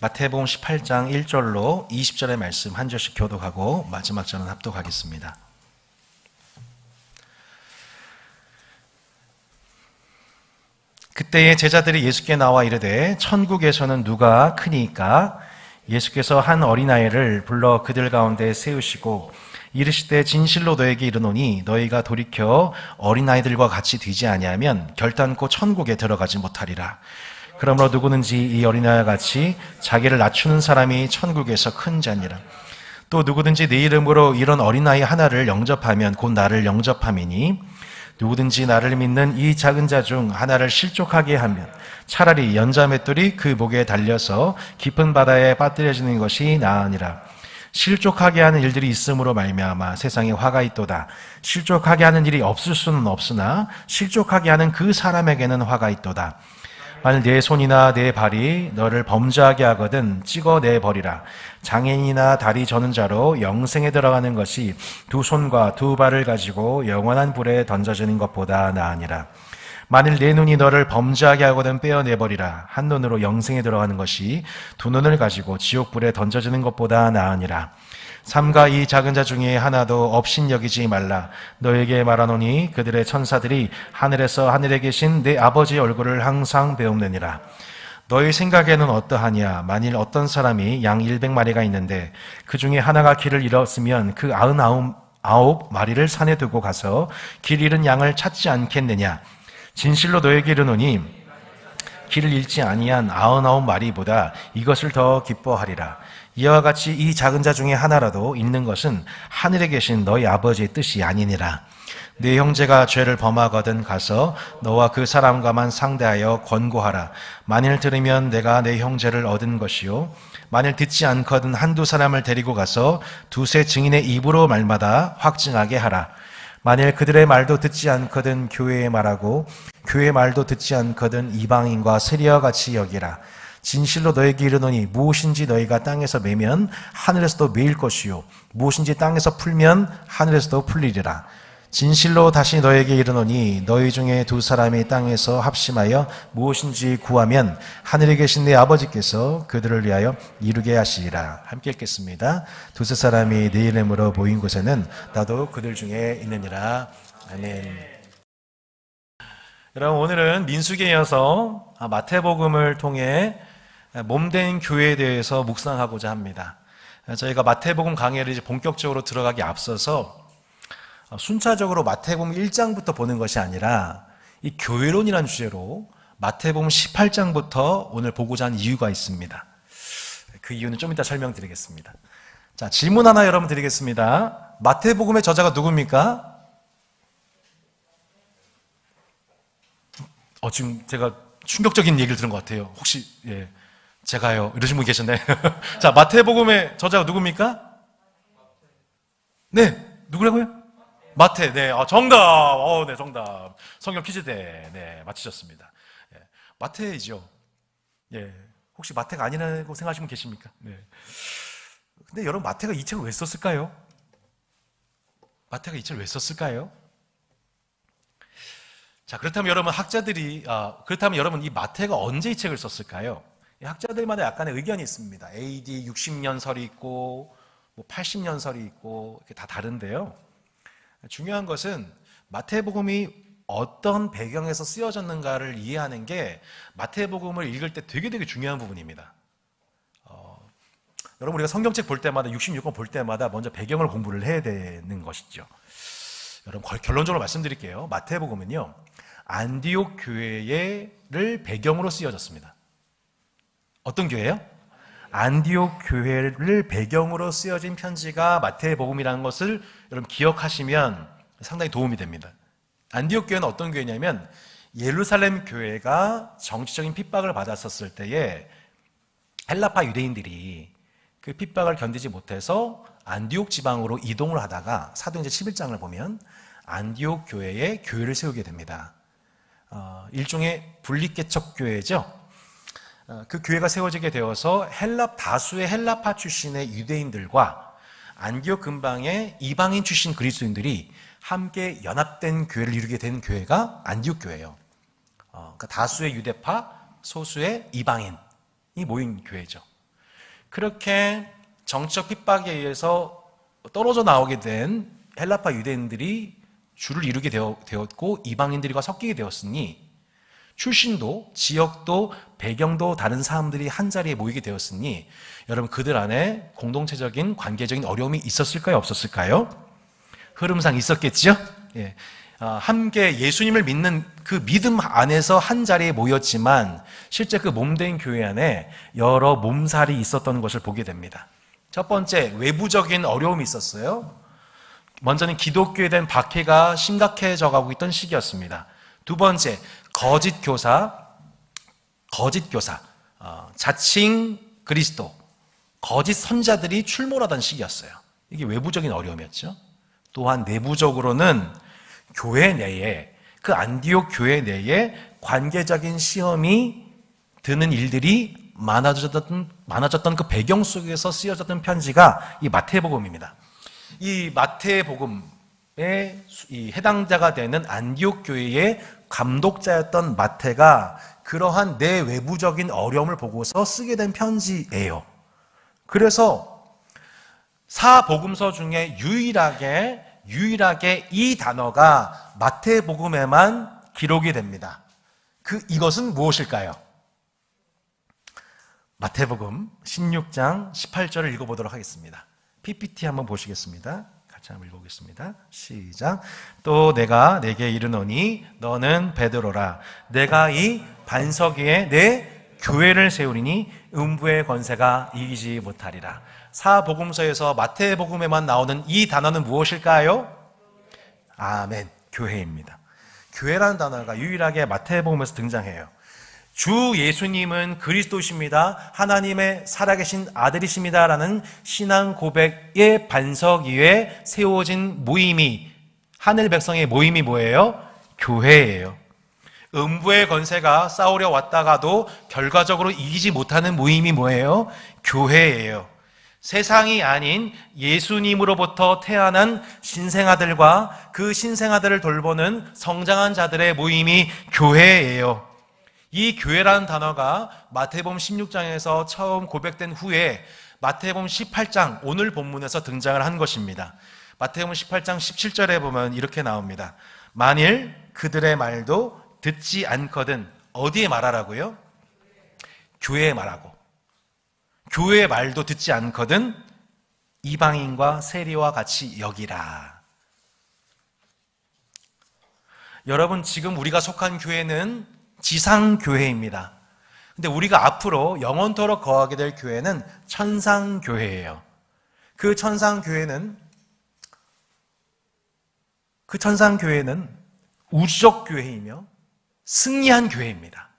마태복음 18장 1절로 20절의 말씀 한 절씩 교독하고 마지막 절은 합독하겠습니다. 그때에 제자들이 예수께 나와 이르되 천국에서는 누가 크니까? 예수께서 한 어린아이를 불러 그들 가운데 세우시고 이르시되 진실로 너에게 이르노니 너희가 돌이켜 어린아이들과 같이 되지 아니하면 결단코 천국에 들어가지 못하리라. 그러므로 누구든지 이 어린아이와 같이 자기를 낮추는 사람이 천국에서 큰 자니라. 또 누구든지 내 이름으로 이런 어린아이 하나를 영접하면 곧 나를 영접함이니 누구든지 나를 믿는 이 작은 자 중 하나를 실족하게 하면 차라리 연자맷돌이 그 목에 달려서 깊은 바다에 빠뜨려지는 것이 나으니라. 실족하게 하는 일들이 있음으로 말미암아 세상에 화가 있도다. 실족하게 하는 일이 없을 수는 없으나 실족하게 하는 그 사람에게는 화가 있도다. 만일 내 손이나 내 발이 너를 범죄하게 하거든 찍어내버리라. 장애인이나 다리 저는 자로 영생에 들어가는 것이 두 손과 두 발을 가지고 영원한 불에 던져지는 것보다 나으니라. 만일 내 눈이 너를 범죄하게 하거든 빼어내버리라. 한 눈으로 영생에 들어가는 것이 두 눈을 가지고 지옥불에 던져지는 것보다 나으니라. 삼가 이 작은 자 중에 하나도 업신여기지 말라. 너에게 말하노니 그들의 천사들이 하늘에서 하늘에 계신 내 아버지의 얼굴을 항상 배움느니라. 너희 생각에는 어떠하냐? 만일 어떤 사람이 양 100마리가 있는데 그 중에 하나가 길을 잃었으면 그 99마리를 산에 두고 가서 길 잃은 양을 찾지 않겠느냐? 진실로 너에게 이르노니 길을 잃지 아니한 99마리보다 이것을 더 기뻐하리라. 이와 같이 이 작은 자 중에 하나라도 잃는 것은 하늘에 계신 너희 아버지의 뜻이 아니니라. 네 형제가 죄를 범하거든 가서 너와 그 사람과만 상대하여 권고하라. 만일 들으면 내가 내 형제를 얻은 것이요 만일 듣지 않거든 한두 사람을 데리고 가서 두세 증인의 입으로 말마다 확증하게 하라. 만일 그들의 말도 듣지 않거든 교회의 말하고 교회의 말도 듣지 않거든 이방인과 세리와 같이 여기라. 진실로 너에게 이르노니 무엇인지 너희가 땅에서 매면 하늘에서도 매일 것이요 무엇인지 땅에서 풀면 하늘에서도 풀리리라. 진실로 다시 너에게 이르노니 너희 중에 두 사람이 땅에서 합심하여 무엇인지 구하면 하늘에 계신 내 아버지께서 그들을 위하여 이루게 하시리라. 함께 읽겠습니다. 두세 사람이 내 이름으로 모인 곳에는 나도 그들 중에 있느니라. 아멘. 여러분, 오늘은 민수기에 이어서 마태복음을 통해 몸된 교회에 대해서 묵상하고자 합니다. 저희가 마태복음 강의를 이제 본격적으로 들어가기 앞서서 순차적으로 마태복음 1장부터 보는 것이 아니라 이 교회론이라는 주제로 마태복음 18장부터 오늘 보고자 하는 이유가 있습니다. 그 이유는 좀 이따 설명드리겠습니다. 자, 질문 하나 여러분 드리겠습니다. 마태복음의 저자가 누굽니까? 지금 제가 충격적인 얘기를 들은 것 같아요. 혹시 제가요 이러신 분 계셨나요? 자, 마태복음의 저자가 누굽니까? 네, 누구라고요? 마태. 네, 정답. 네, 정답. 성경 퀴즈대. 네, 맞히셨습니다. 마태이죠. 혹시 마태가 아니라고 생각하시는 분 계십니까? 네. 근데 여러분, 마태가 이 책을 왜 썼을까요? 마태가 이 책을 왜 썼을까요? 자, 그렇다면 여러분, 이 마태가 언제 이 책을 썼을까요? 학자들마다 약간의 의견이 있습니다. AD 60년설이 있고, 80년설이 있고, 이렇게 다 다른데요. 중요한 것은 마태복음이 어떤 배경에서 쓰여졌는가를 이해하는 게 마태복음을 읽을 때 되게 중요한 부분입니다. 여러분, 우리가 성경책 볼 때마다 66권 볼 때마다 먼저 배경을 공부를 해야 되는 것이죠. 여러분, 결론적으로 말씀드릴게요. 마태복음은요, 안디옥 교회를 배경으로 쓰여졌습니다. 어떤 교회요? 안디옥 교회를 배경으로 쓰여진 편지가 마태복음이라는 것을 여러분 기억하시면 상당히 도움이 됩니다. 안디옥 교회는 어떤 교회냐면 예루살렘 교회가 정치적인 핍박을 받았었을 때에 헬라파 유대인들이 그 핍박을 견디지 못해서 안디옥 지방으로 이동을 하다가 사도행전 11장을 보면 안디옥 교회에 교회를 세우게 됩니다. 일종의 분립개척 교회죠. 그 교회가 세워지게 되어서 다수의 헬라파 출신의 유대인들과 안디옥 근방의 이방인 출신 그리스도인들이 함께 연합된 교회를 이루게 된 교회가 안디옥 교회예요. 그러니까 다수의 유대파, 소수의 이방인이 모인 교회죠. 그렇게 정치적 핍박에 의해서 떨어져 나오게 된 헬라파 유대인들이 주를 이루게 되었고 이방인들과 섞이게 되었으니 출신도 지역도 배경도 다른 사람들이 한자리에 모이게 되었으니 여러분 그들 안에 공동체적인 관계적인 어려움이 있었을까요? 없었을까요? 흐름상 있었겠죠? 예. 함께 예수님을 믿는 그 믿음 안에서 한자리에 모였지만 실제 그 몸된 교회 안에 여러 몸살이 있었던 것을 보게 됩니다. 첫 번째, 외부적인 어려움이 있었어요. 먼저는 기독교에 대한 박해가 심각해져 가고 있던 시기였습니다. 두 번째, 거짓 교사, 자칭 그리스도, 거짓 선자들이 출몰하던 시기였어요. 이게 외부적인 어려움이었죠. 또한 내부적으로는 교회 내에, 그 안디옥 교회 내에 관계적인 시험이 드는 일들이 많아졌던 그 배경 속에서 쓰여졌던 편지가 이 마태복음입니다. 이 마태복음에 이 해당자가 되는 안디옥 교회의 감독자였던 마태가 그러한 내외부적인 어려움을 보고서 쓰게 된 편지예요. 그래서 사복음서 중에 유일하게 이 단어가 마태복음에만 기록이 됩니다. 이것은 무엇일까요? 마태복음 16장 18절을 읽어보도록 하겠습니다. PPT 한번 보시겠습니다. 같이 한번 읽어보겠습니다. 시작. 또 내가 내게 이르노니 너는 베드로라. 내가 이 반석 위에 내 교회를 세우리니 음부의 권세가 이기지 못하리라. 사복음서에서 마태복음에만 나오는 이 단어는 무엇일까요? 아멘. 교회입니다. 교회라는 단어가 유일하게 마태복음에서 등장해요. 주 예수님은 그리스도십니다. 하나님의 살아계신 아들이십니다. 라는 신앙 고백의 반석 위에 세워진 모임이, 하늘 백성의 모임이 뭐예요? 교회예요. 음부의 권세가 싸우려 왔다가도 결과적으로 이기지 못하는 모임이 뭐예요? 교회예요. 세상이 아닌 예수님으로부터 태어난 신생아들과 그 신생아들을 돌보는 성장한 자들의 모임이 교회예요. 이 교회라는 단어가 마태복음 16장에서 처음 고백된 후에 마태복음 18장 오늘 본문에서 등장을 한 것입니다. 마태복음 18장 17절에 보면 이렇게 나옵니다. 만일 그들의 말도 듣지 않거든. 어디에 말하라고요? 교회에 말하고. 교회의 말도 듣지 않거든 이방인과 세리와 같이 여기라. 여러분, 지금 우리가 속한 교회는 지상교회입니다. 근데 우리가 앞으로 영원토록 거하게 될 교회는 천상교회예요. 그 천상교회는 우주적 교회이며 승리한 교회입니다.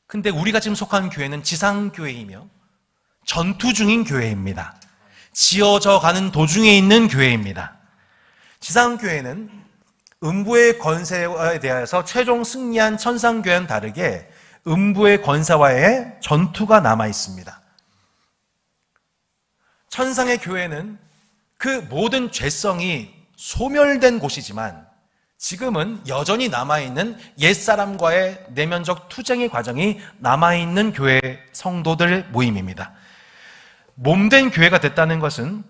근데 우리가 지금 속한 교회는 지상교회이며 전투 중인 교회입니다. 지어져 가는 도중에 있는 교회입니다. 지상교회는 음부의 권세에 대해서 최종 승리한 천상교회와는 다르게 음부의 권세와의 전투가 남아 있습니다. 천상의 교회는 그 모든 죄성이 소멸된 곳이지만 지금은 여전히 남아있는 옛사람과의 내면적 투쟁의 과정이 남아있는 교회 성도들 모임입니다. 몸된 교회가 됐다는 것은,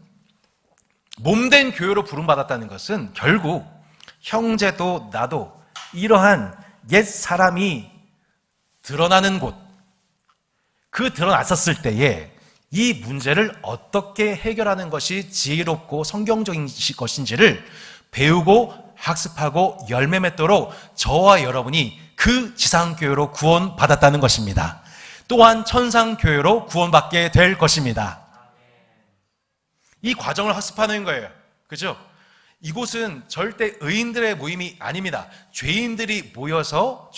몸된 교회로 부름받았다는 것은 결국 형제도 나도 이러한 옛사람이 드러나는 곳, 그 드러났었을 때에 이 문제를 어떻게 해결하는 것이 지혜롭고 성경적인 것인지를 배우고 학습하고 열매 맺도록 저와 여러분이 그 지상교회로 구원받았다는 것입니다. 또한 천상교회로 구원받게 될 것입니다. 이 과정을 학습하는 거예요. 그죠? 이곳은 절대 의인들의 모임이 아닙니다. 죄인들이 모여서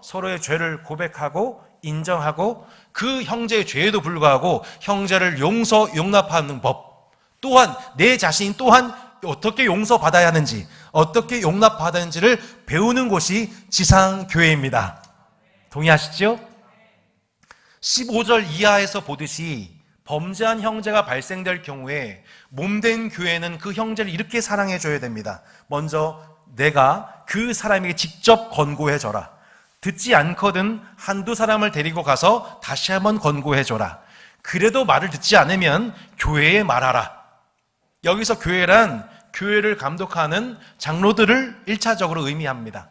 서로의 죄를 고백하고 인정하고 그 형제의 죄에도 불구하고 형제를 용납하는 법, 또한 내 자신 또한 어떻게 용서받아야 하는지, 어떻게 용납받아야 하는지를 배우는 곳이 지상교회입니다. 동의하시죠? 15절 이하에서 보듯이 범죄한 형제가 발생될 경우에 몸된 교회는 그 형제를 이렇게 사랑해줘야 됩니다. 먼저 내가 그 사람에게 직접 권고해줘라. 듣지 않거든 한두 사람을 데리고 가서 다시 한번 권고해줘라. 그래도 말을 듣지 않으면 교회에 말하라. 여기서 교회란 교회를 감독하는 장로들을 1차적으로 의미합니다.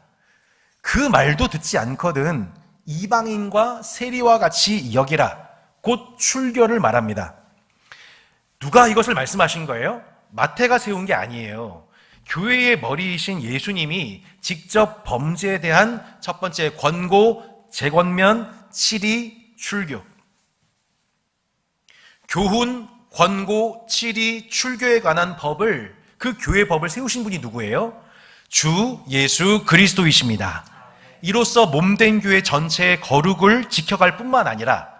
그 말도 듣지 않거든 이방인과 세리와 같이 여기라. 곧 출교를 말합니다. 누가 이것을 말씀하신 거예요? 마태가 세운 게 아니에요. 교회의 머리이신 예수님이 직접 범죄에 대한 첫 번째 권고, 재권면, 치리, 출교. 교훈, 권고, 치리, 출교에 관한 법을, 그 교회 법을 세우신 분이 누구예요? 주 예수 그리스도이십니다. 이로써 몸된 교회 전체의 거룩을 지켜갈 뿐만 아니라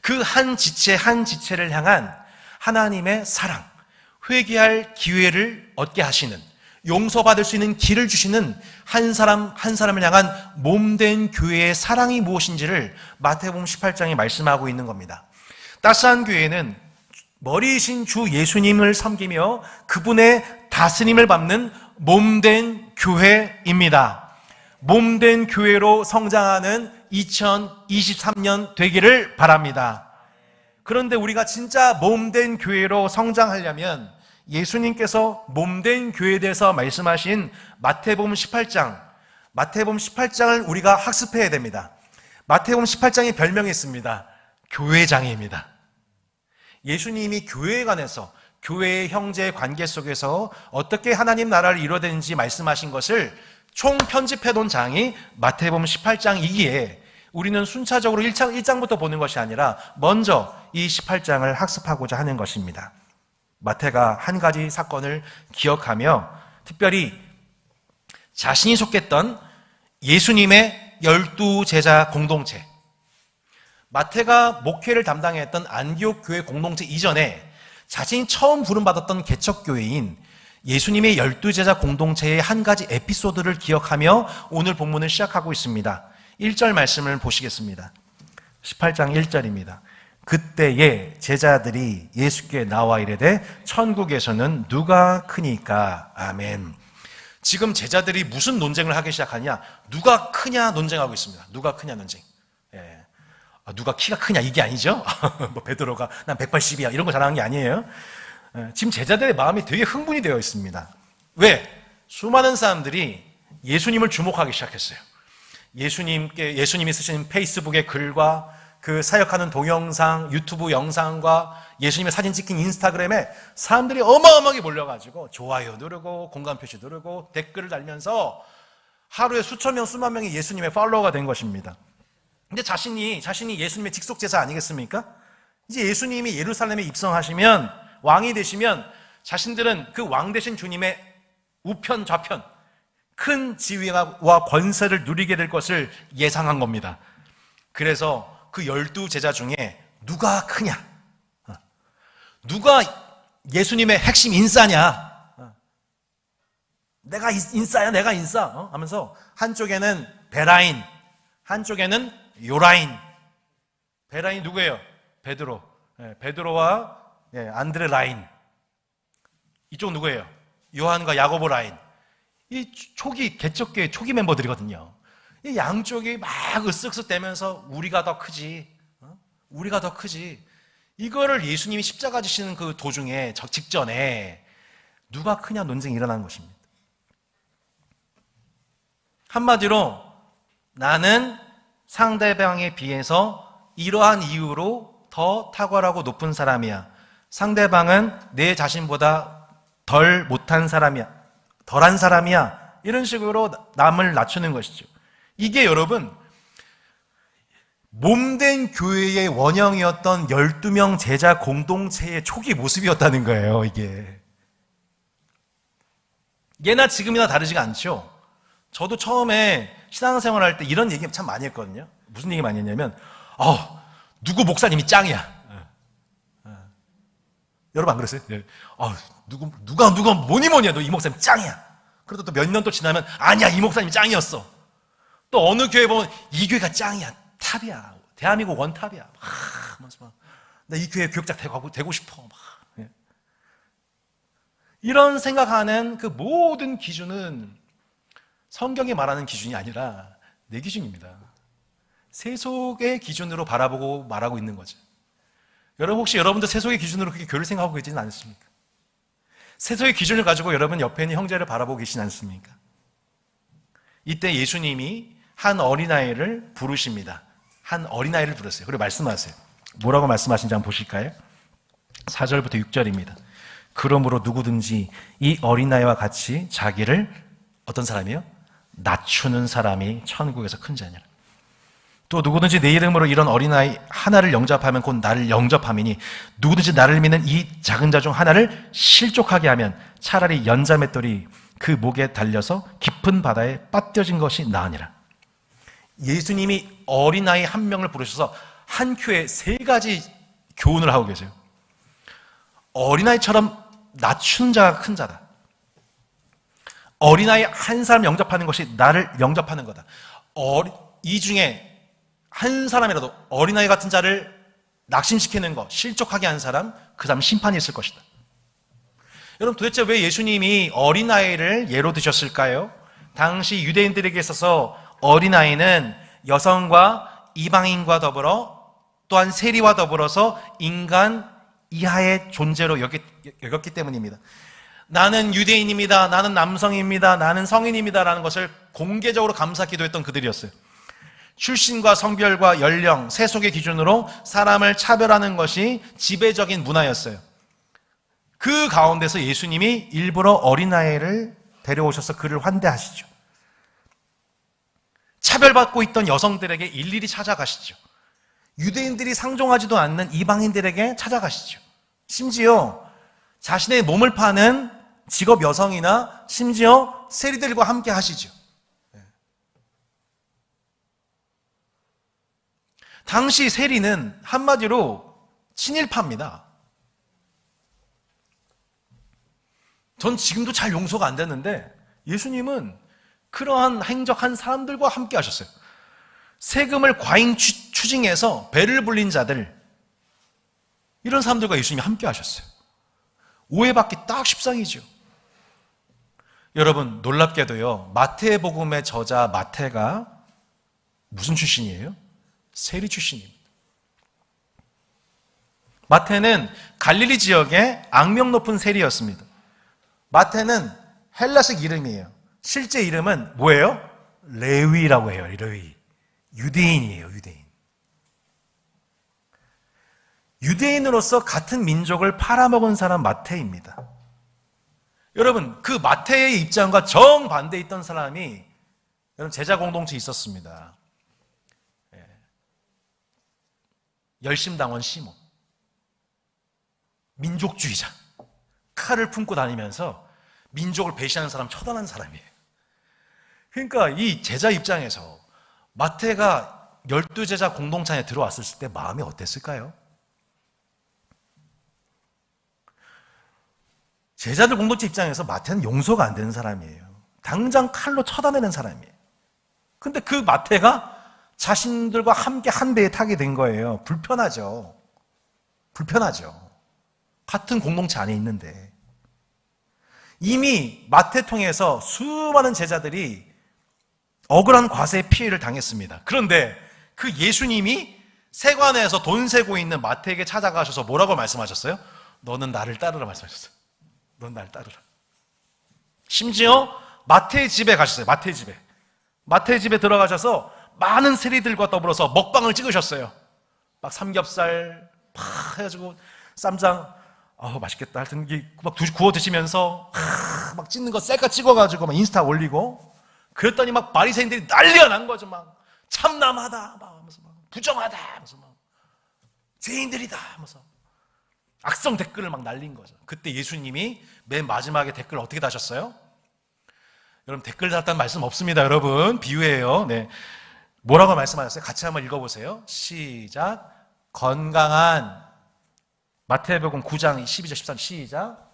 그 한 지체 한 지체를 향한 하나님의 사랑, 회개할 기회를 얻게 하시는, 용서받을 수 있는 길을 주시는 한 사람 한 사람을 향한 몸된 교회의 사랑이 무엇인지를 마태복음 18장에 말씀하고 있는 겁니다. 따스한 교회는 머리이신 주 예수님을 섬기며 그분의 다스림을 받는 몸된 교회입니다. 몸된 교회로 성장하는 2023년 되기를 바랍니다. 그런데 우리가 진짜 몸된 교회로 성장하려면 예수님께서 몸된 교회에 대해서 말씀하신 마태복음 18장을 우리가 학습해야 됩니다. 마태복음 18장에 별명이 있습니다. 교회장입니다. 예수님이 교회에 관해서, 교회의 형제 관계 속에서 어떻게 하나님 나라를 이루어내는지 말씀하신 것을 총 편집해 놓은 장이 마태복음 18장이기에 우리는 순차적으로 1장부터 보는 것이 아니라 먼저 이 18장을 학습하고자 하는 것입니다. 마태가 한 가지 사건을 기억하며 특별히 자신이 속했던 예수님의 12제자 공동체, 마태가 목회를 담당했던 안디옥 교회 공동체 이전에 자신이 처음 부름받았던 개척교회인 예수님의 12제자 공동체의 한 가지 에피소드를 기억하며 오늘 본문을 시작하고 있습니다. 1절 말씀을 보시겠습니다. 18장 1절입니다. 그때에 제자들이 예수께 나와 이르되 천국에서는 누가 크니까? 아멘. 지금 제자들이 무슨 논쟁을 하기 시작하냐? 누가 크냐 논쟁하고 있습니다. 누가 크냐 논쟁. 예. 누가 키가 크냐 이게 아니죠? 뭐 베드로가 난 180이야 이런 거 자랑한 게 아니에요. 예. 지금 제자들의 마음이 되게 흥분이 되어 있습니다. 왜? 수많은 사람들이 예수님을 주목하기 시작했어요. 예수님이 쓰신 페이스북의 글과 그 사역하는 동영상, 유튜브 영상과 예수님의 사진 찍힌 인스타그램에 사람들이 어마어마하게 몰려가지고 좋아요 누르고 공감 표시 누르고 댓글을 달면서 하루에 수천 명, 수만 명이 예수님의 팔로워가 된 것입니다. 근데 자신이 예수님의 직속제자 아니겠습니까? 이제 예수님이 예루살렘에 입성하시면, 왕이 되시면 자신들은 그 왕 되신 주님의 우편 좌편 큰 지위와 권세를 누리게 될 것을 예상한 겁니다. 그래서 그 12제자 중에 누가 크냐? 누가 예수님의 핵심 인싸냐? 내가 인싸야, 내가 인싸. 하면서 한쪽에는 베라인, 한쪽에는 요라인. 베라인 누구예요? 베드로. 베드로와 안드레 라인. 이쪽 누구예요? 요한과 야고보 라인. 이 초기 개척교회 초기 멤버들이거든요. 이 양쪽이 막 으쓱쓱대면서 우리가 더 크지, 우리가 더 크지. 이거를 예수님이 십자가 지시는 그 도중에 직전에 누가 크냐 논쟁이 일어난 것입니다. 한마디로 나는 상대방에 비해서 이러한 이유로 더 탁월하고 높은 사람이야. 상대방은 내 자신보다 덜 못한 사람이야. 덜한 사람이야. 이런 식으로 남을 낮추는 것이죠. 이게 여러분 몸된 교회의 원형이었던 12명 제자 공동체의 초기 모습이었다는 거예요. 이게 예나 지금이나 다르지가 않죠. 저도 처음에 신앙생활 할 때 이런 얘기 참 많이 했거든요. 무슨 얘기 많이 했냐면 누구 목사님이 짱이야. 여러분 안 그랬어요? 네. 누가 뭐니 해도 이 목사님 짱이야. 그러다 또 몇 년 또 지나면 아니야, 이 목사님 짱이었어. 또 어느 교회 보면 이 교회가 짱이야, 탑이야, 대한민국 원탑이야. 나 이 교회 교역자 되고 싶어. 이런 생각하는 그 모든 기준은 성경이 말하는 기준이 아니라 내 기준입니다. 세속의 기준으로 바라보고 말하고 있는 거죠. 여러분 혹시 여러분도 세속의 기준으로 그렇게 교회를 생각하고 계시진 않습니까? 세속의 기준을 가지고 여러분 옆에 있는 형제를 바라보고 계시지 않습니까? 이때 예수님이 한 어린아이를 부르십니다. 한 어린아이를 부르세요. 그리고 말씀하세요. 뭐라고 말씀하신지 한번 보실까요? 4절부터 6절입니다. 그러므로 누구든지 이 어린아이와 같이 자기를 어떤 사람이요? 낮추는 사람이 천국에서 큰 자니라. 또 누구든지 내 이름으로 이런 어린아이 하나를 영접하면 곧 나를 영접함이니 누구든지 나를 믿는 이 작은 자 중 하나를 실족하게 하면 차라리 연자맷돌이 그 목에 달려서 깊은 바다에 빠뜨려진 것이 나으니라. 예수님이 어린아이 한 명을 부르셔서 한 큐에 3가지 교훈을 하고 계세요. 어린아이처럼 낮추는 자가 큰 자다. 어린아이 한 사람 영접하는 것이 나를 영접하는 거다. 이 중에 한 사람이라도 어린아이 같은 자를 낙심시키는 것, 실족하게 한 사람, 그 사람 심판이 있을 것이다. 여러분 도대체 왜 예수님이 어린아이를 예로 드셨을까요? 당시 유대인들에게 있어서 어린아이는 여성과 이방인과 더불어 또한 세리와 더불어서 인간 이하의 존재로 여겼기 때문입니다. 나는 유대인입니다. 나는 남성입니다. 나는 성인입니다. 라는 것을 공개적으로 감사 기도했던 그들이었어요. 출신과 성별과 연령, 세속의 기준으로 사람을 차별하는 것이 지배적인 문화였어요. 그 가운데서 예수님이 일부러 어린아이를 데려오셔서 그를 환대하시죠. 차별받고 있던 여성들에게 일일이 찾아가시죠. 유대인들이 상종하지도 않는 이방인들에게 찾아가시죠. 심지어 자신의 몸을 파는 직업 여성이나 심지어 세리들과 함께 하시죠. 당시 세리는 한마디로 친일파입니다. 전 지금도 잘 용서가 안 됐는데 예수님은 그러한 행적한 사람들과 함께 하셨어요. 세금을 과잉 추징해서 배를 불린 자들, 이런 사람들과 예수님이 함께 하셨어요. 오해받기 딱 십상이죠. 여러분 놀랍게도요, 마태복음의 저자 마태가 무슨 출신이에요? 세리 출신입니다. 마태는 갈릴리 지역의 악명 높은 세리였습니다. 마태는 헬라식 이름이에요. 실제 이름은 뭐예요? 레위라고 해요. 레위. 유대인이에요. 유대인. 유대인으로서 같은 민족을 팔아먹은 사람 마태입니다. 여러분 그 마태의 입장과 정반대에 있던 사람이 여러분 제자 공동체에 있었습니다. 열심당원 시몬, 민족주의자, 칼을 품고 다니면서 민족을 배신하는 사람, 처단하는 사람이에요. 그러니까 이 제자 입장에서 마태가 12제자 공동체에 들어왔을 때 마음이 어땠을까요? 제자들 공동체 입장에서 마태는 용서가 안 되는 사람이에요. 당장 칼로 쳐다내는 사람이에요. 근데 그 마태가 자신들과 함께 한 배에 타게 된 거예요. 불편하죠. 불편하죠. 같은 공동체 안에 있는데. 이미 마태 통해서 수많은 제자들이 억울한 과세의 피해를 당했습니다. 그런데 그 예수님이 세관에서 돈 세고 있는 마태에게 찾아가셔서 뭐라고 말씀하셨어요? 너는 나를 따르라 말씀하셨어요. 넌 나를 따르라. 심지어 마태의 집에 가셨어요. 마태의 집에. 마태의 집에 들어가셔서 많은 세리들과 더불어서 먹방을 찍으셨어요. 막 삼겹살 팍 해가지고 쌈장 맛있겠다 하여튼 막 구워 드시면서 막 찍는 거 셀카 찍어가지고 막 인스타 올리고, 그랬더니 막 바리새인들이 난리가 난 거죠. 막 참남하다 막 하면서 막 부정하다 하면서 막 죄인들이다 하면서 악성 댓글을 막 날린 거죠. 그때 예수님이 맨 마지막에 댓글 어떻게 다셨어요? 여러분 댓글 달았다는 말씀 없습니다. 여러분 비유예요. 네. 뭐라고 말씀하셨어요? 같이 한번 읽어보세요. 시작. 건강한, 마태복음 9장 12절 13절 시작.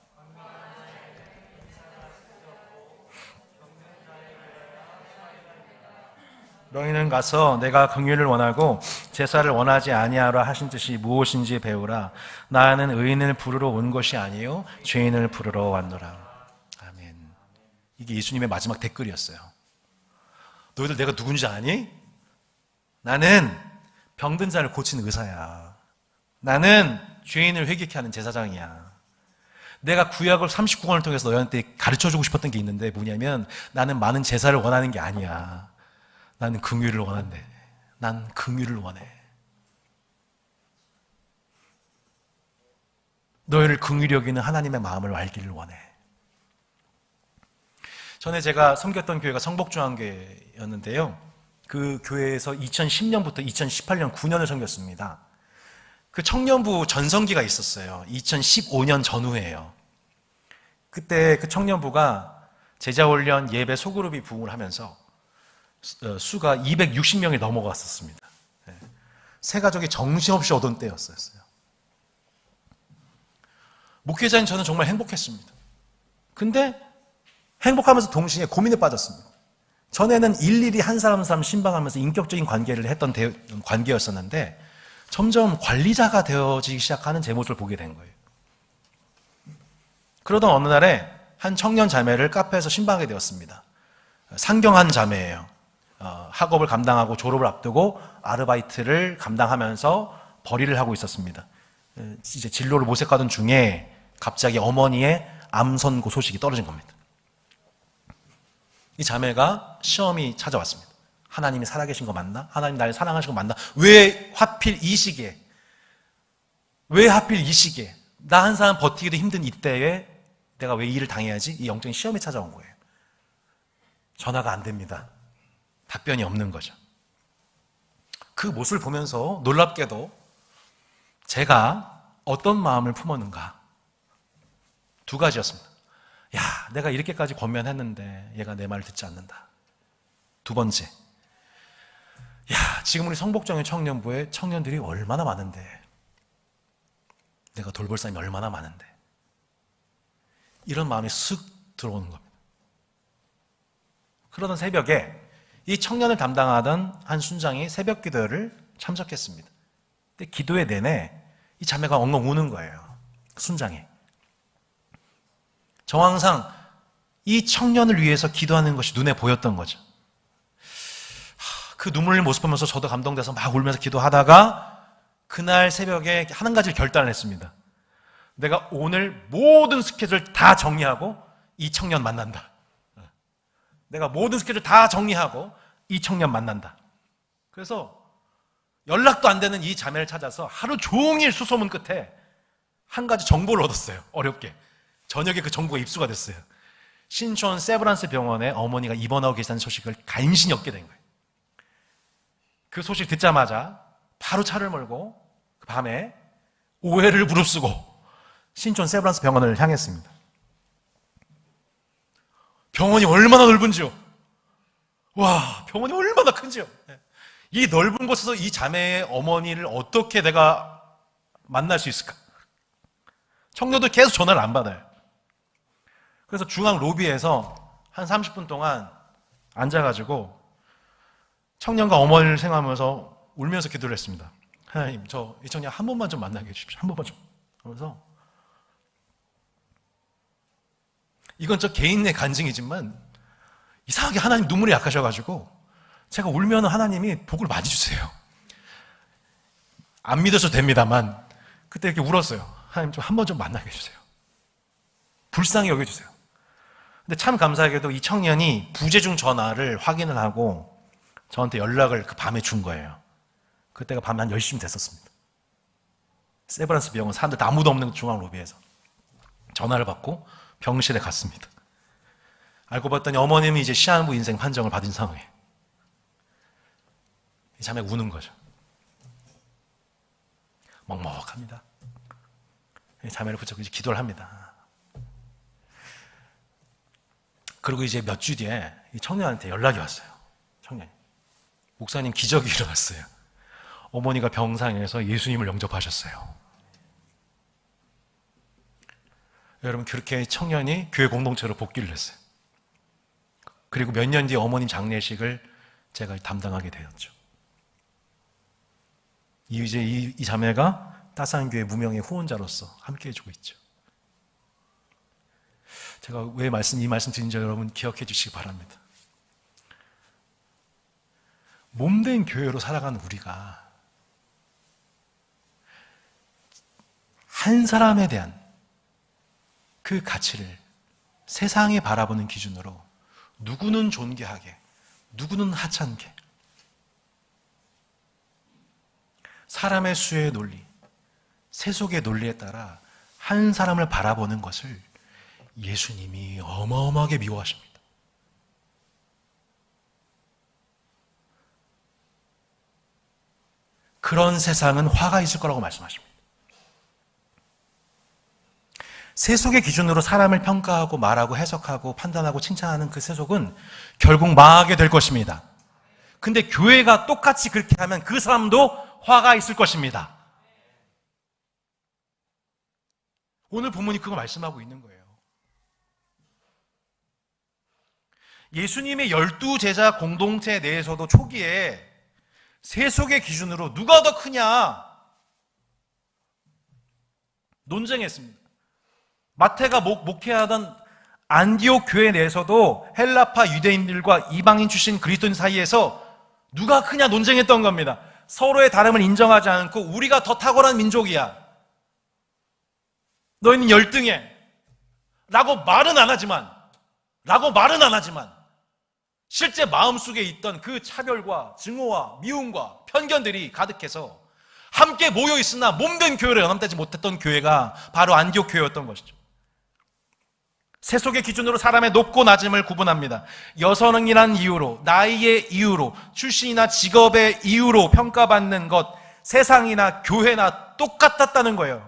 너희는 가서 내가 긍휼을 원하고 제사를 원하지 아니하라 하신 뜻이 무엇인지 배우라. 나는 의인을 부르러 온 것이 아니요 죄인을 부르러 왔노라. 아멘. 이게 예수님의 마지막 댓글이었어요. 너희들 내가 누군지 아니? 나는 병든 자를 고치는 의사야. 나는 죄인을 회개케 하는 제사장이야. 내가 구약을 39권을 통해서 너희한테 가르쳐주고 싶었던 게 있는데 뭐냐면 나는 많은 제사를 원하는 게 아니야. 나는 긍휼을 원한대. 난 긍휼을 원해. 너희를 긍휼히 여기는 하나님의 마음을 알기를 원해. 전에 제가 섬겼던 교회가 성복중앙교회였는데요. 그 교회에서 2010년부터 2018년 9년을 섬겼습니다. 그 청년부 전성기가 있었어요. 2015년 전후예요. 그때 그 청년부가 제자훈련 예배 소그룹이 부흥을 하면서 수가 260명이 넘어갔었습니다. 세 가족이 정신없이 오던 때였어요. 목회자인 저는 정말 행복했습니다. 근데 행복하면서 동시에 고민에 빠졌습니다. 전에는 일일이 한 사람 한 사람 신방하면서 인격적인 관계를 했던 관계였었는데 점점 관리자가 되어지기 시작하는 제 모습을 보게 된 거예요. 그러던 어느 날에 한 청년 자매를 카페에서 신방하게 되었습니다. 상경한 자매예요. 학업을 감당하고 졸업을 앞두고 아르바이트를 감당하면서 벌이를 하고 있었습니다. 이제 진로를 모색하던 중에 갑자기 어머니의 암 선고 소식이 떨어진 겁니다. 이 자매가 시험이 찾아왔습니다. 하나님이 살아계신 거 맞나? 하나님 나를 사랑하신 거 맞나? 왜 하필 이 시기에? 왜 하필 이 시기에? 나 한 사람 버티기도 힘든 이때에 내가 왜 이 일을 당해야지? 이 영적인 시험이 찾아온 거예요. 전화가 안 됩니다. 답변이 없는 거죠. 그 모습을 보면서 놀랍게도 제가 어떤 마음을 품었는가? 두 가지였습니다. 야, 내가 이렇게까지 권면했는데 얘가 내 말을 듣지 않는다. 두 번째, 야, 지금 우리 성복정의 청년부에 청년들이 얼마나 많은데, 내가 돌볼 사람이 얼마나 많은데, 이런 마음이 쓱 들어오는 겁니다. 그러던 새벽에 이 청년을 담당하던 한 순장이 새벽 기도를 참석했습니다. 근데 기도회 내내 이 자매가 엉엉 우는 거예요. 순장이. 정황상 이 청년을 위해서 기도하는 것이 눈에 보였던 거죠. 그 눈물 모습 보면서 저도 감동돼서 막 울면서 기도하다가 그날 새벽에 한 가지를 결단을 했습니다. 내가 오늘 모든 스케줄을 다 정리하고 이 청년 만난다. 내가 모든 스케줄을 다 정리하고 이 청년 만난다. 그래서 연락도 안 되는 이 자매를 찾아서 하루 종일 수소문 끝에 한 가지 정보를 얻었어요. 어렵게. 저녁에 그 정보가 입수가 됐어요. 신촌 세브란스 병원에 어머니가 입원하고 계시다는 소식을 간신히 얻게 된 거예요. 그 소식 듣자마자 바로 차를 몰고 그 밤에 오해를 무릅쓰고 신촌 세브란스 병원을 향했습니다. 병원이 얼마나 넓은지요. 와, 병원이 얼마나 큰지요. 이 넓은 곳에서 이 자매의 어머니를 어떻게 내가 만날 수 있을까? 청년도 계속 전화를 안 받아요. 그래서 중앙 로비에서 한 30분 동안 앉아가지고 청년과 어머니를 생각하면서 울면서 기도를 했습니다. 하나님, 저 이 청년 한 번만 좀 만나게 해주십시오. 한 번만 좀. 그러면서 이건 저 개인의 간증이지만 이상하게 하나님 눈물이 약하셔가지고 제가 울면 하나님이 복을 많이 주세요. 안 믿어도 됩니다만 그때 이렇게 울었어요. 하나님 좀 한 번 좀 만나게 해주세요. 불쌍히 여겨주세요. 근데 참 감사하게도 이 청년이 부재중 전화를 확인을 하고 저한테 연락을 그 밤에 준 거예요. 그때가 밤 한 10시쯤 됐었습니다. 세브란스 병원 사람들 아무도 없는 중앙 로비에서 전화를 받고 병실에 갔습니다. 알고 봤더니 어머님이 이제 시한부 인생 판정을 받은 상황에 이 자매 우는 거죠. 먹먹합니다. 이 자매를 붙잡고 이제 기도를 합니다. 그리고 이제 몇 주 뒤에 이 청년한테 연락이 왔어요. 청년이. 목사님 기적이 일어났어요. 어머니가 병상에서 예수님을 영접하셨어요. 여러분, 그렇게 청년이 교회 공동체로 복귀를 했어요. 그리고 몇 년 뒤에 어머님 장례식을 제가 담당하게 되었죠. 이제 이 자매가 따스한 교회 무명의 후원자로서 함께 해주고 있죠. 제가 왜 이 말씀 드린지 여러분 기억해 주시기 바랍니다. 몸된 교회로 살아가는 우리가 한 사람에 대한 그 가치를 세상이 바라보는 기준으로 누구는 존귀하게, 누구는 하찮게, 사람의 수의 논리, 세속의 논리에 따라 한 사람을 바라보는 것을 예수님이 어마어마하게 미워하십니다. 그런 세상은 화가 있을 거라고 말씀하십니다. 세속의 기준으로 사람을 평가하고 말하고 해석하고 판단하고 칭찬하는 그 세속은 결국 망하게 될 것입니다. 근데 교회가 똑같이 그렇게 하면 그 사람도 화가 있을 것입니다. 오늘 본문이 그거 말씀하고 있는 거예요. 예수님의 12제자 공동체 내에서도 초기에 세속의 기준으로 누가 더 크냐 논쟁했습니다. 마태가 목회하던 안디옥 교회 내에서도 헬라파 유대인들과 이방인 출신 그리스도인 사이에서 누가 크냐 논쟁했던 겁니다. 서로의 다름을 인정하지 않고 우리가 더 탁월한 민족이야, 너희는 열등해 라고 말은 안 하지만 실제 마음속에 있던 그 차별과 증오와 미움과 편견들이 가득해서 함께 모여 있으나 몸된 교회를 연합되지 못했던 교회가 바로 안디옥 교회였던 것이죠. 세속의 기준으로 사람의 높고 낮음을 구분합니다. 여성이란 이유로, 나이의 이유로, 출신이나 직업의 이유로 평가받는 것, 세상이나 교회나 똑같았다는 거예요.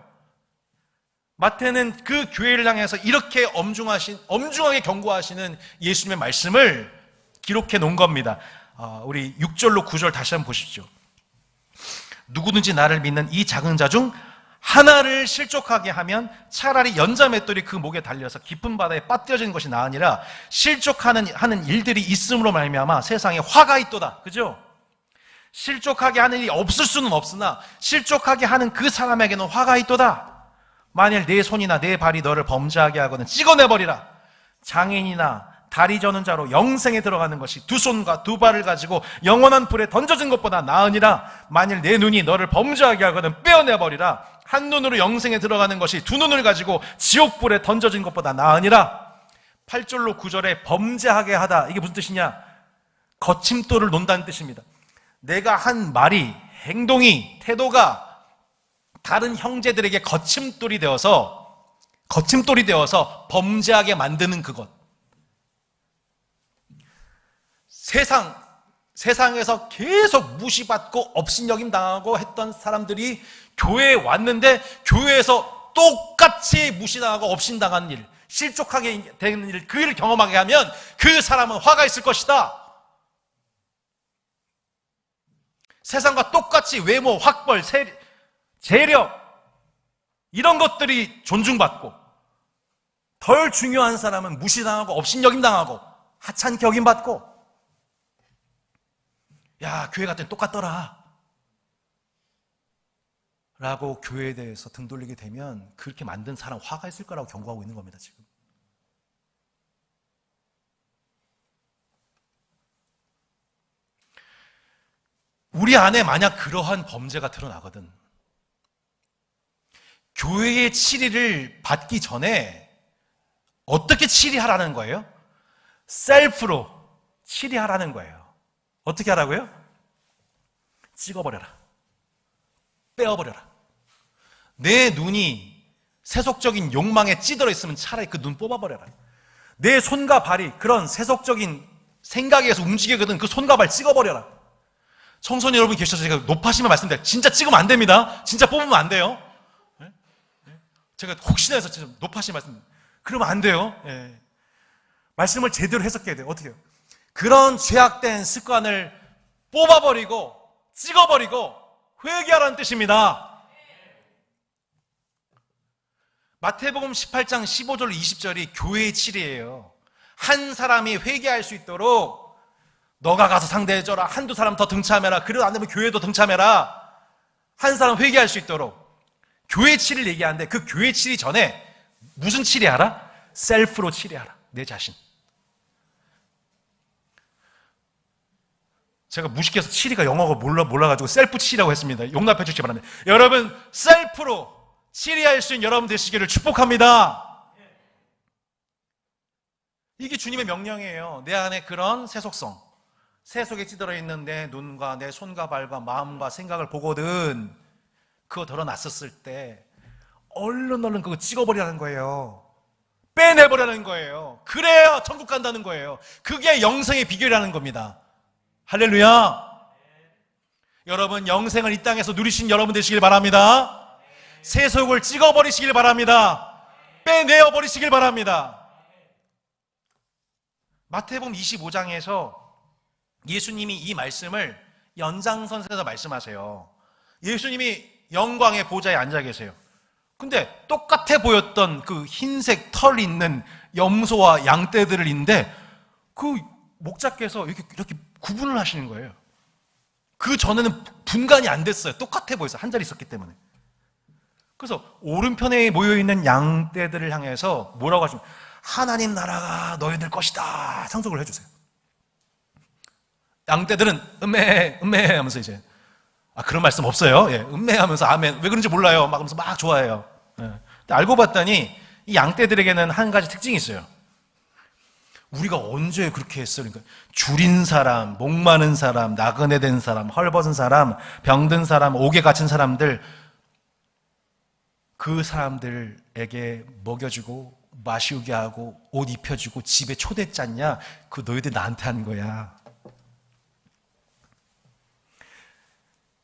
마태는 그 교회를 향해서 이렇게 엄중하게 경고하시는 예수님의 말씀을 기록해 놓은 겁니다. 우리 6절로 9절 다시 한번 보십시오. 누구든지 나를 믿는 이 작은 자 중 하나를 실족하게 하면 차라리 연자맷돌이 그 목에 달려서 깊은 바다에 빠뜨려지는 것이 나으니라. 실족하는 일들이 있음으로 말미암아 세상에 화가 있도다. 그죠? 실족하게 하는 일이 없을 수는 없으나 실족하게 하는 그 사람에게는 화가 있도다. 만일 내 손이나 내 발이 너를 범죄하게 하거든 찍어내버리라. 장애인이나 다리 저는 자로 영생에 들어가는 것이 두 손과 두 발을 가지고 영원한 불에 던져진 것보다 나으니라. 만일 내 눈이 너를 범죄하게 하거든 빼어내버리라. 한 눈으로 영생에 들어가는 것이 두 눈을 가지고 지옥불에 던져진 것보다 나으니라. 8절로 9절에 범죄하게 하다, 이게 무슨 뜻이냐? 거침돌을 논다는 뜻입니다. 내가 한 말이, 행동이, 태도가 다른 형제들에게 거침돌이 되어서 범죄하게 만드는 그것. 세상에서 계속 무시받고 업신여김 당하고 했던 사람들이 교회에 왔는데 교회에서 똑같이 무시당하고 업신당한 일, 실족하게 되는 일, 그 일을 경험하게 하면 그 사람은 화가 있을 것이다. 세상과 똑같이 외모, 학벌, 재력 이런 것들이 존중받고 덜 중요한 사람은 무시당하고 업신여김 당하고 하찮게 여김받고, 야, 교회 갔더니 똑같더라 라고 교회에 대해서 등 돌리게 되면 그렇게 만든 사람 화가 있을 거라고 경고하고 있는 겁니다. 지금 우리 안에 만약 그러한 범죄가 드러나거든, 교회의 치리를 받기 전에 어떻게 치리하라는 거예요? 셀프로 치리하라는 거예요. 어떻게 하라고요? 찍어버려라. 빼어버려라. 내 눈이 세속적인 욕망에 찌들어 있으면 차라리 그 눈 뽑아버려라. 내 손과 발이 그런 세속적인 생각에 의해서 움직이거든, 그 손과 발 찍어버려라. 청소년 여러분 계셔서 제가 높아시면 말씀드려요. 진짜 찍으면 안 됩니다. 진짜 뽑으면 안 돼요. 제가 혹시나 해서 진짜 높아시면 말씀드려요. 그러면 안 돼요. 말씀을 제대로 해석해야 돼요. 어떻게 해요? 그런 죄악된 습관을 뽑아버리고 찍어버리고 회개하라는 뜻입니다. 마태복음 18장 15절 20절이 교회의 치리예요. 한 사람이 회개할 수 있도록 너가 가서 상대해줘라. 한두 사람 더 등참해라. 그래도 안 되면 교회도 등참해라. 한 사람 회개할 수 있도록 교회 치리를 얘기하는데, 그 교회 치리 전에 무슨 치리하라? 셀프로 치리하라. 내 자신. 제가 무식해서 치리가 영어가 몰라가지고 셀프 치리라고 했습니다. 용납해 주시기 바랍니다. 여러분, 셀프로 치리할 수 있는 여러분 되시기를 축복합니다. 이게 주님의 명령이에요. 내 안에 그런 세속성, 세속에 찌들어 있는 내 눈과 내 손과 발과 마음과 생각을 보거든 그거 드러났었을 때 얼른 그거 찍어버리라는 거예요. 빼내버리라는 거예요. 그래야 천국 간다는 거예요. 그게 영생의 비결이라는 겁니다. 할렐루야. 여러분, 영생을 이 땅에서 누리신 여러분 되시길 바랍니다. 세속을 찍어버리시길 바랍니다. 빼내어버리시길 바랍니다. 마태복음 25장에서 예수님이 이 말씀을 연장선상에서 말씀하세요. 예수님이 영광의 보좌에 앉아 계세요. 근데 똑같아 보였던 그 흰색 털 있는 염소와 양떼들을 있는데 그 목자께서 이렇게 구분을 하시는 거예요. 그 전에는 분간이 안 됐어요. 똑같아 보였어요. 한 자리 있었기 때문에. 그래서 오른편에 모여있는 양떼들을 향해서 뭐라고 하시면 하나님 나라가 너희들 것이다 상속을 해주세요. 양떼들은 음메 하면서 이제 그런 말씀 없어요. 예, 음메 하면서 아멘. 왜 그런지 몰라요. 막 하면서 막 좋아해요. 예. 근데 알고 봤더니 이 양떼들에게는 한 가지 특징이 있어요. 우리가 언제 그렇게 했어요? 그러니까 줄인 사람, 목 마른 사람, 나그네 된 사람, 헐벗은 사람, 병든 사람, 옥에 갇힌 사람들, 그 사람들에게 먹여주고 마시우게 하고 옷 입혀주고 집에 초대 짰냐? 그 너희들 나한테 한 거야.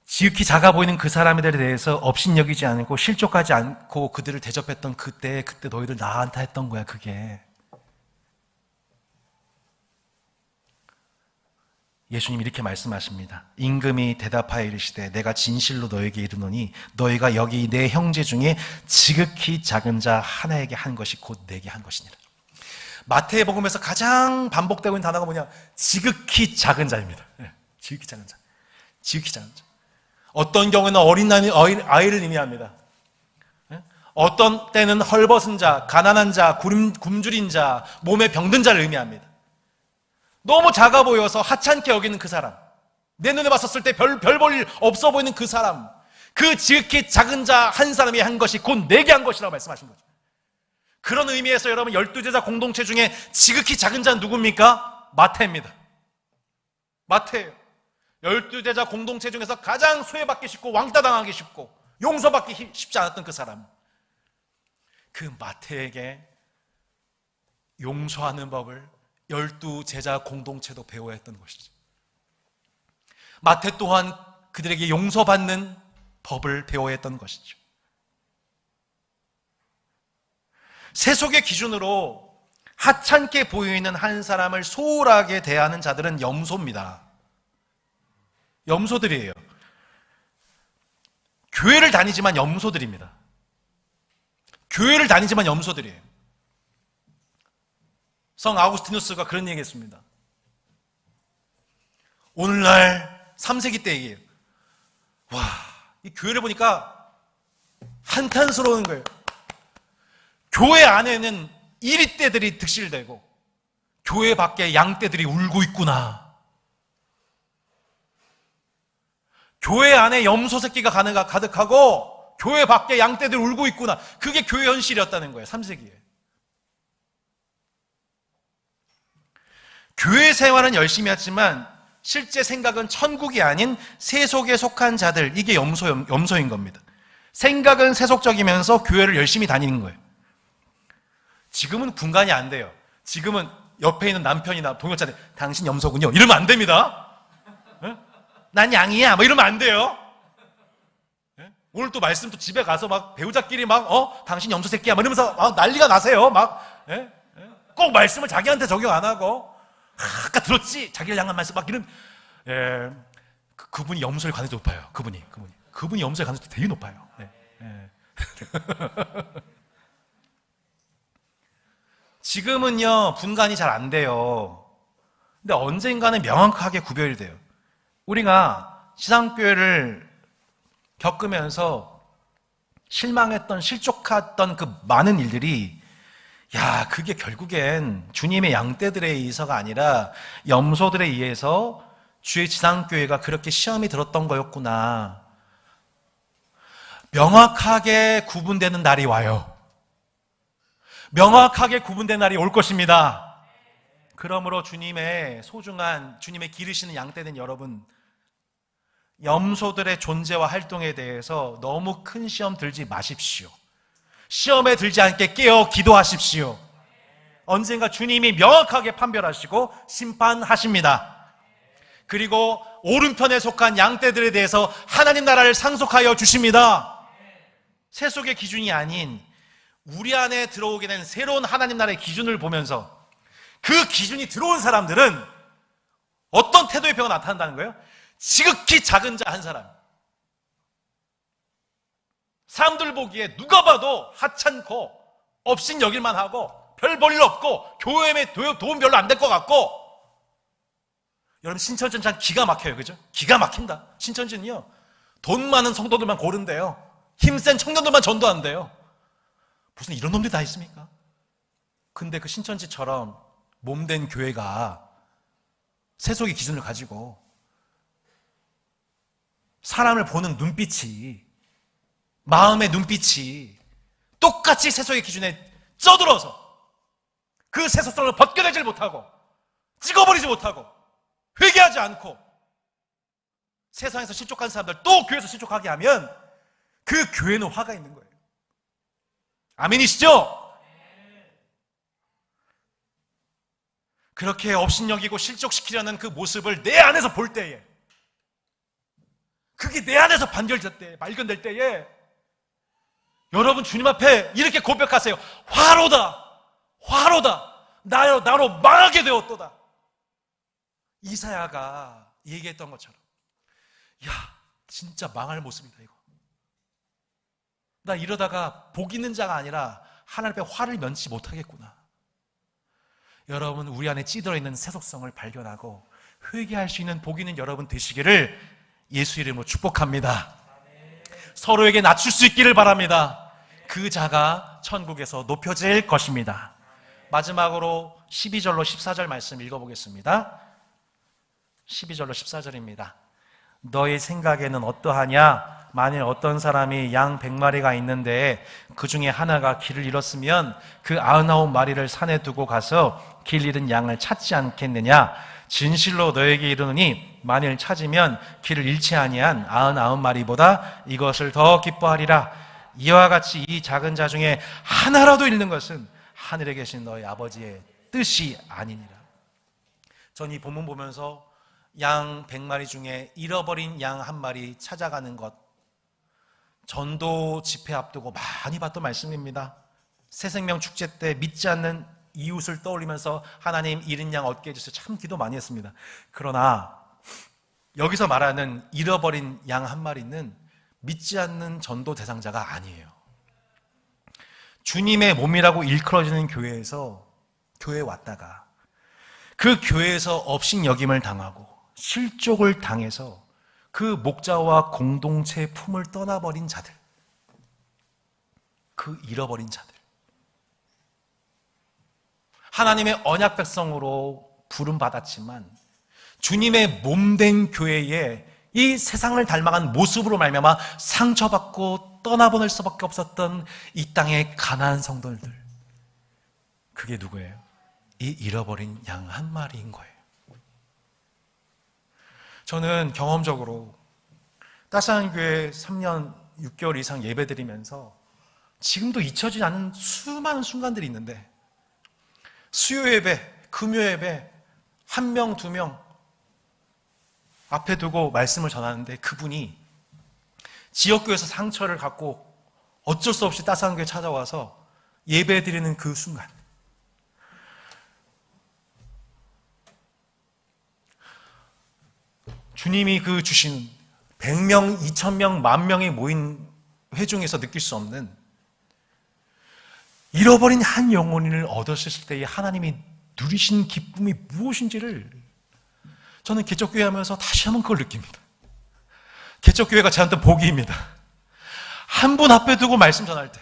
지극히 작아 보이는 그 사람들에 대해서 업신여기지 않고 실족하지 않고 그들을 대접했던 그때 너희들 나한테 했던 거야. 그게 예수님이 이렇게 말씀하십니다. 임금이 대답하여 이르시되 내가 진실로 너에게 이르노니 너희가 여기 내 형제 중에 지극히 작은 자 하나에게 한 것이 곧 내게 한 것이니라. 마태복음에서 가장 반복되고 있는 단어가 뭐냐? 지극히 작은 자입니다. 지극히 작은 자. 지극히 작은 자. 어떤 경우에는 어린 아이를 의미합니다. 어떤 때는 헐벗은 자, 가난한 자, 굶주린 자, 몸에 병든 자를 의미합니다. 너무 작아 보여서 하찮게 여기는 그 사람, 내 눈에 봤었을 때 별 볼 일 없어 보이는 그 사람, 그 지극히 작은 자 한 사람이 한 것이 곧 내게 한 것이라고 말씀하신 거죠. 그런 의미에서 여러분 12제자 공동체 중에 지극히 작은 자는 누굽니까? 마태입니다. 마태예요. 12제자 공동체 중에서 가장 소외받기 쉽고 왕따 당하기 쉽고 용서받기 쉽지 않았던 그 사람, 그 마태에게 용서하는 법을 12제자 공동체도 배워야 했던 것이죠. 마태 또한 그들에게 용서받는 법을 배워야 했던 것이죠. 세속의 기준으로 하찮게 보이는 한 사람을 소홀하게 대하는 자들은 염소입니다. 염소들이에요. 교회를 다니지만 염소들입니다. 교회를 다니지만 염소들이에요. 성 아우구스티누스가 그런 얘기 했습니다. 오늘날 3세기 때 얘기해요. 와, 이 교회를 보니까 한탄스러운 거예요. 교회 안에는 이리떼들이 득실되고 교회 밖에 양떼들이 울고 있구나. 교회 안에 염소 새끼가 가득하고 교회 밖에 양떼들이 울고 있구나. 그게 교회 현실이었다는 거예요. 3세기에. 교회 생활은 열심히 했지만 실제 생각은 천국이 아닌 세속에 속한 자들, 이게 염소인 겁니다. 생각은 세속적이면서 교회를 열심히 다니는 거예요. 지금은 분간이 안 돼요. 지금은 옆에 있는 남편이나 동역자들 당신 염소군요 이러면 안 됩니다. 난 양이야 뭐 이러면 안 돼요. 오늘 또 말씀 또 집에 가서 막 배우자끼리 막 당신 염소 새끼야 막 이러면서 막 난리가 나세요. 막 꼭 말씀을 자기한테 적용 안 하고 아까 들었지? 자기를 향한 말씀 막 이런, 그분이 염소의 가능성이 높아요. 그분이 염소의 가능성이 되게 높아요. 지금은요, 분간이 잘 안 돼요. 근데 언젠가는 명확하게 구별이 돼요. 우리가 지상교회를 겪으면서 실망했던, 실족했던 그 많은 일들이 그게 결국엔 주님의 양떼들에 의해서가 아니라 염소들에 의해서 주의 지상교회가 그렇게 시험이 들었던 거였구나. 명확하게 구분되는 날이 와요. 명확하게 구분된 날이 올 것입니다. 그러므로 주님의 소중한, 주님의 기르시는 양떼된 여러분, 염소들의 존재와 활동에 대해서 너무 큰 시험 들지 마십시오. 시험에 들지 않게 깨어 기도하십시오. 언젠가 주님이 명확하게 판별하시고 심판하십니다. 그리고 오른편에 속한 양떼들에 대해서 하나님 나라를 상속하여 주십니다. 세속의 기준이 아닌 우리 안에 들어오게 된 새로운 하나님 나라의 기준을 보면서 그 기준이 들어온 사람들은 어떤 태도의 변화가 나타난다는 거예요? 지극히 작은 자 한 사람, 사람들 보기에 누가 봐도 하찮고 업신 여길만 하고 별 볼일 없고 교회에 도움 별로 안 될 것 같고. 여러분, 신천지는 참 기가 막혀요. 그죠? 기가 막힌다. 신천지는요, 돈 많은 성도들만 고른대요. 힘센 청년들만 전도한대요. 무슨 이런 놈들이 다 있습니까? 근데 그 신천지처럼 몸된 교회가 세속의 기준을 가지고 사람을 보는 눈빛이, 마음의 눈빛이 똑같이 세속의 기준에 쪄들어서 그 세속성을 벗겨내지 못하고 찍어버리지 못하고 회개하지 않고 세상에서 실족한 사람들 또 교회에서 실족하게 하면 그 교회는 화가 있는 거예요. 아멘이시죠? 그렇게 업신여기고 실족시키려는 그 모습을 내 안에서 볼 때에, 그게 내 안에서 발견될 때에 여러분 주님 앞에 이렇게 고백하세요. 화로다, 화로다, 나로 망하게 되었도다. 이사야가 얘기했던 것처럼, 야, 진짜 망할 모습이다 이거. 나 이러다가 복 있는 자가 아니라 하나님 앞에 화를 면치 못하겠구나. 여러분, 우리 안에 찌들어 있는 세속성을 발견하고 회개할 수 있는 복 있는 여러분 되시기를 예수 이름으로 축복합니다. 서로에게 낮출 수 있기를 바랍니다. 그 자가 천국에서 높여질 것입니다. 마지막으로 12절로 14절 말씀 읽어보겠습니다. 12절로 14절입니다. 너의 생각에는 어떠하냐? 만일 어떤 사람이 양 100마리가 있는데 그 중에 하나가 길을 잃었으면 그 99마리를 산에 두고 가서 길 잃은 양을 찾지 않겠느냐? 진실로 너에게 이르노니 만일 찾으면 길을 잃지 아니한 99마리보다 이것을 더 기뻐하리라. 이와 같이 이 작은 자 중에 하나라도 잃는 것은 하늘에 계신 너희 아버지의 뜻이 아니니라. 전 이 본문 보면서 양 100마리 중에 잃어버린 양 1마리 찾아가는 것, 전도 집회 앞두고 많이 봤던 말씀입니다. 새생명 축제 때 믿지 않는 이웃을 떠올리면서 하나님 잃은 양 얻게 해주세요. 참 기도 많이 했습니다. 그러나 여기서 말하는 잃어버린 양 1마리는 믿지 않는 전도 대상자가 아니에요. 주님의 몸이라고 일컬어지는 교회에 왔다가 그 교회에서 업신여김을 당하고 실족을 당해서 그 목자와 공동체의 품을 떠나버린 자들, 그 잃어버린 자들, 하나님의 언약 백성으로 부름받았지만 주님의 몸된 교회에 이 세상을 닮아간 모습으로 말미암아 상처받고 떠나보낼 수밖에 없었던 이 땅의 가난한 성도들, 그게 누구예요? 이 잃어버린 양 1마리인 거예요. 저는 경험적으로 따스한 교회 3년 6개월 이상 예배드리면서 지금도 잊혀지지 않는 수많은 순간들이 있는데, 수요 예배, 금요 예배 1명, 2명 앞에 두고 말씀을 전하는데 그분이 지역교회에서 상처를 갖고 어쩔 수 없이 따스한 교회 찾아와서 예배드리는 그 순간, 주님이 그 주신 100명, 2000명, 10,000명이 모인 회중에서 느낄 수 없는 잃어버린 한 영혼을 얻었을 때의 하나님이 누리신 기쁨이 무엇인지를 저는 개척교회 하면서 다시 한번 그걸 느낍니다. 개척교회가 저한테 복이입니다. 한 분 앞에 두고 말씀 전할 때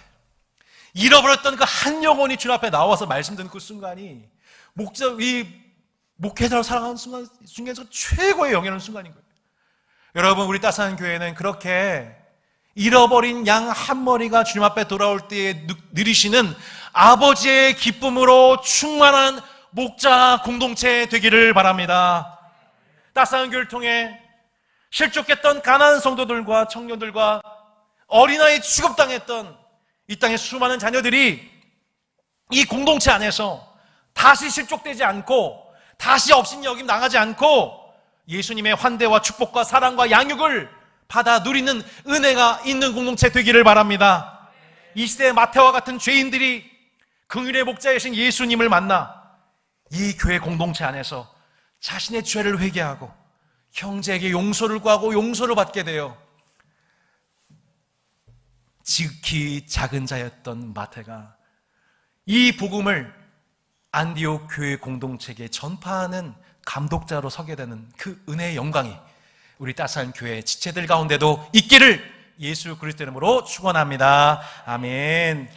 잃어버렸던 그 한 영혼이 주님 앞에 나와서 말씀 듣는 그 순간이 목회자로 살아가는 순간 중에서 최고의 영예로운 순간인 거예요. 여러분, 우리 따스한 교회는 그렇게 잃어버린 양 한 머리가 주님 앞에 돌아올 때에 누리시는 아버지의 기쁨으로 충만한 목자 공동체 되기를 바랍니다. 따스한 교회를 통해 실족했던 가난한 성도들과 청년들과 어린아이 취급당했던 이 땅의 수많은 자녀들이 이 공동체 안에서 다시 실족되지 않고 다시 업신여김 당하지 않고 예수님의 환대와 축복과 사랑과 양육을 받아 누리는 은혜가 있는 공동체 되기를 바랍니다. 이 시대의 마태와 같은 죄인들이 긍휼의 목자이신 예수님을 만나 이 교회 공동체 안에서 자신의 죄를 회개하고 형제에게 용서를 구하고 용서를 받게 되어 지극히 작은 자였던 마태가 이 복음을 안디옥 교회 공동체에 전파하는 감독자로 서게 되는 그 은혜의 영광이 우리 따스한 교회 지체들 가운데도 있기를 예수 그리스도 이름으로 축원합니다. 아멘.